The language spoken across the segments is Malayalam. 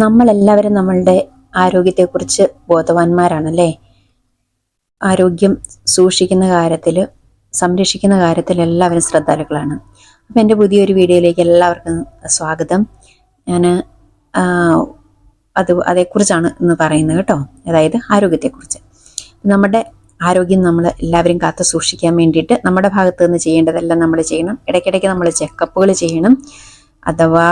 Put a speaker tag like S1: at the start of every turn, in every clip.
S1: നമ്മളെല്ലാവരും നമ്മളുടെ ആരോഗ്യത്തെക്കുറിച്ച് ബോധവാന്മാരാണല്ലേ. ആരോഗ്യം സൂക്ഷിക്കുന്ന കാര്യത്തിൽ, സംരക്ഷിക്കുന്ന കാര്യത്തിൽ എല്ലാവരും ശ്രദ്ധാലുക്കളാണ്. അപ്പം എൻ്റെ പുതിയൊരു വീഡിയോയിലേക്ക് എല്ലാവർക്കും സ്വാഗതം. ഞാൻ അതേക്കുറിച്ചാണ് ഇന്ന് പറയുന്നത് കേട്ടോ. അതായത് ആരോഗ്യത്തെക്കുറിച്ച്. നമ്മുടെ ആരോഗ്യം നമ്മൾ എല്ലാവരും കാത്തു സൂക്ഷിക്കാൻ വേണ്ടിയിട്ട് നമ്മുടെ ഭാഗത്ത് നിന്ന് ചെയ്യേണ്ടതെല്ലാം നമ്മൾ ചെയ്യണം. ഇടയ്ക്കിടയ്ക്ക് നമ്മൾ ചെക്കപ്പുകൾ ചെയ്യണം. അഥവാ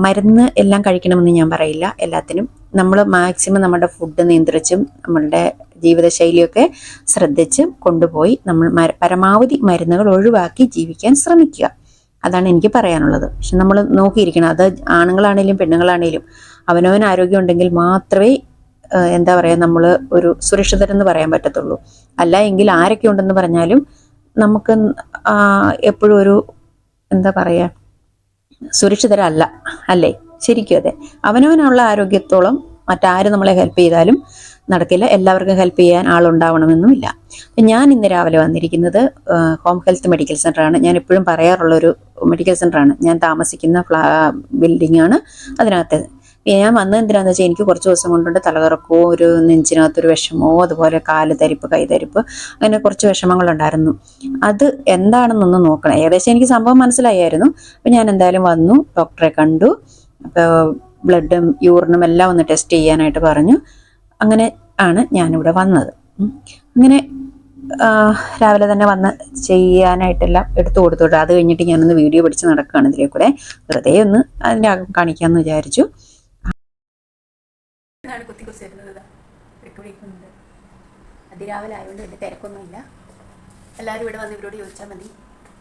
S1: മരുന്ന് എല്ലാം കഴിക്കണമെന്ന് ഞാൻ പറയില്ല. എല്ലാത്തിനും നമ്മൾ മാക്സിമം നമ്മുടെ ഫുഡ് നിയന്ത്രിച്ചും നമ്മളുടെ ജീവിതശൈലിയൊക്കെ ശ്രദ്ധിച്ച് കൊണ്ടുപോയി നമ്മൾ പരമാവധി മരുന്നുകൾ ഒഴിവാക്കി ജീവിക്കാൻ ശ്രമിക്കുക. അതാണ് എനിക്ക് പറയാനുള്ളത്. പക്ഷെ നമ്മൾ നോക്കിയിരിക്കണം. അത് ആണുങ്ങളാണേലും പെണ്ണുങ്ങളാണേലും അവനവൻ ആരോഗ്യം ഉണ്ടെങ്കിൽ മാത്രമേ എന്താ പറയുക നമ്മൾ ഒരു സുരക്ഷിതരെന്ന് പറയാൻ പറ്റത്തുള്ളൂ. അല്ല എങ്കിൽ ആരൊക്കെ ഉണ്ടെന്ന് പറഞ്ഞാലും നമുക്ക് എപ്പോഴും ഒരു എന്താ പറയുക, സുരക്ഷിതരല്ല അല്ലേ? ശരിക്കും അതെ. അവനവനുള്ള ആരോഗ്യത്തോളം മറ്റാരും നമ്മളെ ഹെൽപ്പ് ചെയ്താലും നടക്കില്ല. എല്ലാവർക്കും ഹെൽപ്പ് ചെയ്യാൻ ആളുണ്ടാവണമെന്നുമില്ല. ഞാൻ ഇന്ന് രാവിലെ വന്നിരിക്കുന്നത് ഹോം ഹെൽത്ത് മെഡിക്കൽ സെൻ്ററാണ്. ഞാൻ എപ്പോഴും പറയാറുള്ളൊരു മെഡിക്കൽ സെൻ്ററാണ്. ഞാൻ താമസിക്കുന്ന ബിൽഡിംഗ് ആണ്. അതിനകത്ത് ഞാൻ വന്നത് എന്തിനാന്ന് വെച്ചാൽ എനിക്ക് കുറച്ച് ദിവസം കൊണ്ടുണ്ട് തലകറക്കമോ, ഒരു നെഞ്ചിനകത്തൊരു വിഷമോ, അതുപോലെ കാല് തരിപ്പ്, കൈതരിപ്പ്, അങ്ങനെ കുറച്ച് വിഷമങ്ങളുണ്ടായിരുന്നു. അത് എന്താണെന്നൊന്ന് നോക്കണം. ഏകദേശം എനിക്ക് സംഭവം മനസ്സിലായിരുന്നു. അപ്പം ഞാൻ എന്തായാലും വന്നു, ഡോക്ടറെ കണ്ടു. അപ്പോൾ ബ്ലഡും യൂറിനും എല്ലാം ഒന്ന് ടെസ്റ്റ് ചെയ്യാനായിട്ട് പറഞ്ഞു. അങ്ങനെ ആണ് ഞാനിവിടെ വന്നത്. അങ്ങനെ രാവിലെ തന്നെ വന്ന് ചെയ്യാനായിട്ടെല്ലാം എടുത്തു കൊടുത്തോട്ടെ. അത് കഴിഞ്ഞിട്ട് ഞാനൊന്ന് വീഡിയോ പിടിച്ച് നടക്കുകയാണ് ഇതിലെ കൂടെ. വെറുതെ ഒന്ന് അതിൻ്റെ അകം കാണിക്കാമെന്ന് വിചാരിച്ചു.
S2: അതിരാവിലെ ആയതുകൊണ്ട് വലിയ തിരക്കൊന്നുമില്ല. എല്ലാവരും ഇവിടെ വന്ന് ഇവരോട് ചോദിച്ചാൽ മതി.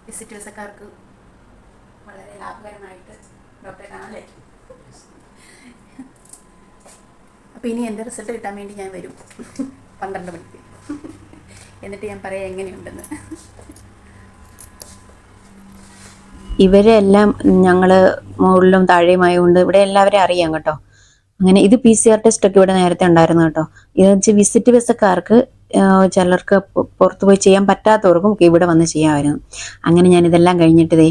S2: വിസിറ്റേഴ്സക്കാർക്ക് വളരെ ലാഭകരമായിട്ട് ഡോക്ടറെ കാണാല്ലേ. അപ്പോൾ ഇനി എൻ്റെ റിസൾട്ട് കിട്ടാൻ വേണ്ടി ഞാൻ വരും 12 മണിക്ക്. എന്നിട്ട് ഞാൻ പറയാം എങ്ങനെയുണ്ടെന്ന്.
S1: ഇവരെല്ലാം ഞങ്ങൾ മുകളിലും താഴെയുമായതുകൊണ്ട് ഇവിടെ എല്ലാവരെയും അറിയാം കേട്ടോ. അങ്ങനെ ഇത് PCR ടെസ്റ്റ് ഒക്കെ ഇവിടെ നേരത്തെ ഉണ്ടായിരുന്നു കേട്ടോ. ഇത് വെച്ച് വിസിറ്റ് വിസക്കാർക്ക് ചിലർക്ക് പുറത്തു പോയി ചെയ്യാൻ പറ്റാത്തവർക്കും ഇവിടെ വന്ന് ചെയ്യാമായിരുന്നു. അങ്ങനെ ഞാനിതെല്ലാം കഴിഞ്ഞിട്ട്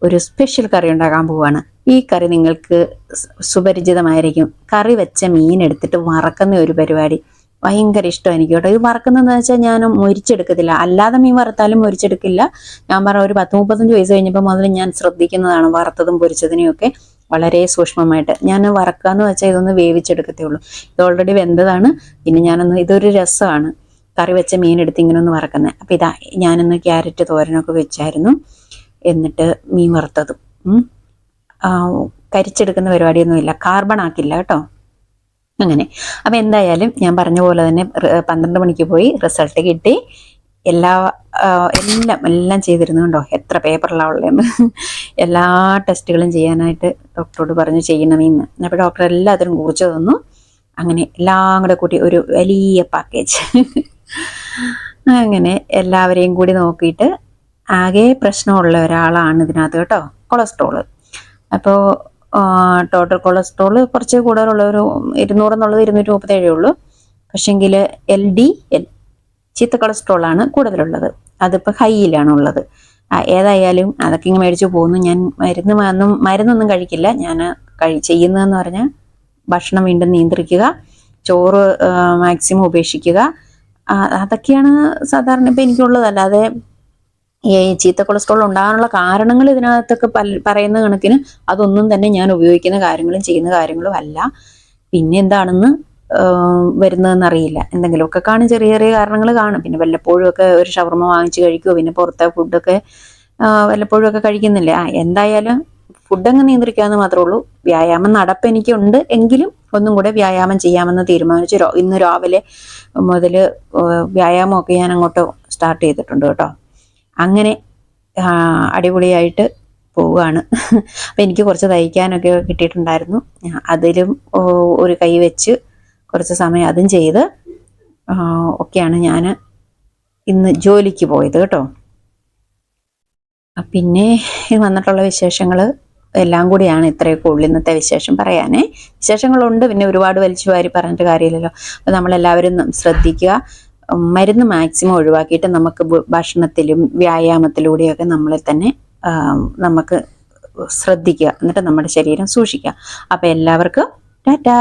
S1: ഒരു സ്പെഷ്യൽ കറി ഉണ്ടാക്കാൻ പോവാണ്. ഈ കറി നിങ്ങൾക്ക് സുപരിചിതമായിരിക്കും. കറി വെച്ച മീൻ എടുത്തിട്ട് വറക്കുന്ന ഒരു പരിപാടി ഭയങ്കര ഇഷ്ടമാണ് എനിക്ക് കേട്ടോ. ഇത് വറക്കുന്നതെന്ന് വെച്ചാൽ ഞാൻ മൊരിച്ചെടുക്കത്തില്ല. അല്ലാതെ മീൻ വറുത്താലും മൊരിച്ചെടുക്കില്ല. ഞാൻ പറഞ്ഞ ഒരു 10-35 വയസ്സ് കഴിഞ്ഞപ്പോൾ മുതൽ ഞാൻ ശ്രദ്ധിക്കുന്നതാണ് വറുത്തതും പൊരിച്ചതിനെയൊക്കെ വളരെ സൂക്ഷ്മമായിട്ട്. ഞാൻ വറക്കാന്ന് വെച്ചാൽ ഇതൊന്ന് വേവിച്ചെടുക്കത്തേ ഉള്ളൂ. ഇത് ഓൾറെഡി വെന്തതാണ്. പിന്നെ ഇതൊരു രസമാണ് കറി വെച്ച മീൻ എടുത്ത് ഇങ്ങനെ ഒന്ന് വറക്കുന്നത്. അപ്പം ഇതാ ഞാനൊന്ന് ക്യാരറ്റ് തോരനൊക്കെ വെച്ചായിരുന്നു. എന്നിട്ട് മീൻ വറുത്തതും കരിച്ചെടുക്കുന്ന പരിപാടിയൊന്നുമില്ല, കാർബൺ ആക്കില്ല കേട്ടോ. അങ്ങനെ അപ്പം എന്തായാലും ഞാൻ പറഞ്ഞ പോലെ തന്നെ 12 മണിക്ക് പോയി റിസൾട്ട് കിട്ടി. എല്ലാം ചെയ്തിരുന്നു കേട്ടോ. എത്ര പേപ്പറിലാണ് ഉള്ളതെന്ന്. എല്ലാ ടെസ്റ്റുകളും ചെയ്യാനായിട്ട് ഡോക്ടറോട് പറഞ്ഞു ചെയ്യണമെന്ന്. അപ്പോൾ ഡോക്ടർ എല്ലാത്തിനും കുറിച്ച് തന്നു. അങ്ങനെ എല്ലാം കൂടെ കൂട്ടി ഒരു വലിയ പാക്കേജ്. അങ്ങനെ എല്ലാവരെയും കൂടി നോക്കിയിട്ട് ആകെ പ്രശ്നമുള്ള ഒരാളാണ് ഇതിനകത്ത് കേട്ടോ, കൊളസ്ട്രോള്. അപ്പോൾ ടോട്ടൽ കൊളസ്ട്രോള് കുറച്ച് കൂടുതലുള്ള ഒരു 200 എന്നുള്ളത് 237 ഉള്ളൂ. പക്ഷെങ്കിൽ LDL ചീത്ത കൊളസ്ട്രോളാണ് കൂടുതലുള്ളത്. അതിപ്പോൾ ഹൈയിലാണുള്ളത്. ഏതായാലും അതൊക്കെ ഇങ്ങനെ മേടിച്ചു പോകുന്നു. ഞാൻ മരുന്നൊന്നും കഴിക്കില്ല. ഞാൻ ചെയ്യുന്നതെന്ന് പറഞ്ഞാൽ ഭക്ഷണം വീണ്ടും നിയന്ത്രിക്കുക, ചോറ് മാക്സിമം ഉപേക്ഷിക്കുക. അതൊക്കെയാണ് സാധാരണ ഇപ്പം എനിക്കുള്ളത്. അല്ലാതെ ഈ ചീത്ത കൊളസ്ട്രോൾ ഉണ്ടാകാനുള്ള കാരണങ്ങൾ ഇതിനകത്തൊക്കെ പറയുന്ന കണക്കിന് അതൊന്നും തന്നെ ഞാൻ ഉപയോഗിക്കുന്ന കാര്യങ്ങളും ചെയ്യുന്ന കാര്യങ്ങളും അല്ല. പിന്നെ എന്താണെന്ന് വരുന്നതെന്നറിയില്ല. എന്തെങ്കിലുമൊക്കെ കാണും, ചെറിയ ചെറിയ കാരണങ്ങൾ കാണും. പിന്നെ വല്ലപ്പോഴും ഒക്കെ ഒരു ഷവർമ വാങ്ങിച്ച് കഴിക്കുമോ, പിന്നെ പുറത്തെ ഫുഡൊക്കെ വല്ലപ്പോഴും ഒക്കെ കഴിക്കുന്നില്ലേ. എന്തായാലും ഫുഡങ്ങ് നിയന്ത്രിക്കാമെന്ന് മാത്രമേ ഉള്ളൂ. വ്യായാമം നടപ്പ് എനിക്കുണ്ട് എങ്കിലും ഒന്നും കൂടെ വ്യായാമം ചെയ്യാമെന്ന് തീരുമാനിച്ചു. ഇന്ന് രാവിലെ മുതൽ വ്യായാമമൊക്കെ ഞാൻ അങ്ങോട്ട് സ്റ്റാർട്ട് ചെയ്തിട്ടുണ്ട് കേട്ടോ. അങ്ങനെ അടിപൊളിയായിട്ട് പോവുകയാണ്. അപ്പം എനിക്ക് കുറച്ച് തയ്ക്കാനൊക്കെ കിട്ടിയിട്ടുണ്ടായിരുന്നു. അതിലും ഒരു കൈ വെച്ച് കുറച്ച് സമയം അതും ചെയ്ത് ഒക്കെയാണ് ഞാൻ ഇന്ന് ജോലിക്ക് പോയത് കേട്ടോ. പിന്നെ വന്നിട്ടുള്ള വിശേഷങ്ങൾ എല്ലാം കൂടിയാണ് ഇത്രയൊക്കെ ഉള്ളു ഇന്നത്തെ വിശേഷം പറയാനേ. വിശേഷങ്ങളുണ്ട്, പിന്നെ ഒരുപാട് വലിച്ചു വാരി പറഞ്ഞിട്ട് കാര്യമില്ലല്ലോ. അപ്പം നമ്മളെല്ലാവരും ശ്രദ്ധിക്കുക. മരുന്ന് മാക്സിമം ഒഴിവാക്കിയിട്ട് നമുക്ക് ഭക്ഷണത്തിലും വ്യായാമത്തിലൂടെയൊക്കെ നമ്മളെ തന്നെ നമുക്ക് ശ്രദ്ധിക്കുക. എന്നിട്ട് നമ്മുടെ ശരീരം സൂക്ഷിക്കുക. അപ്പം എല്ലാവർക്കും ടാറ്റാ.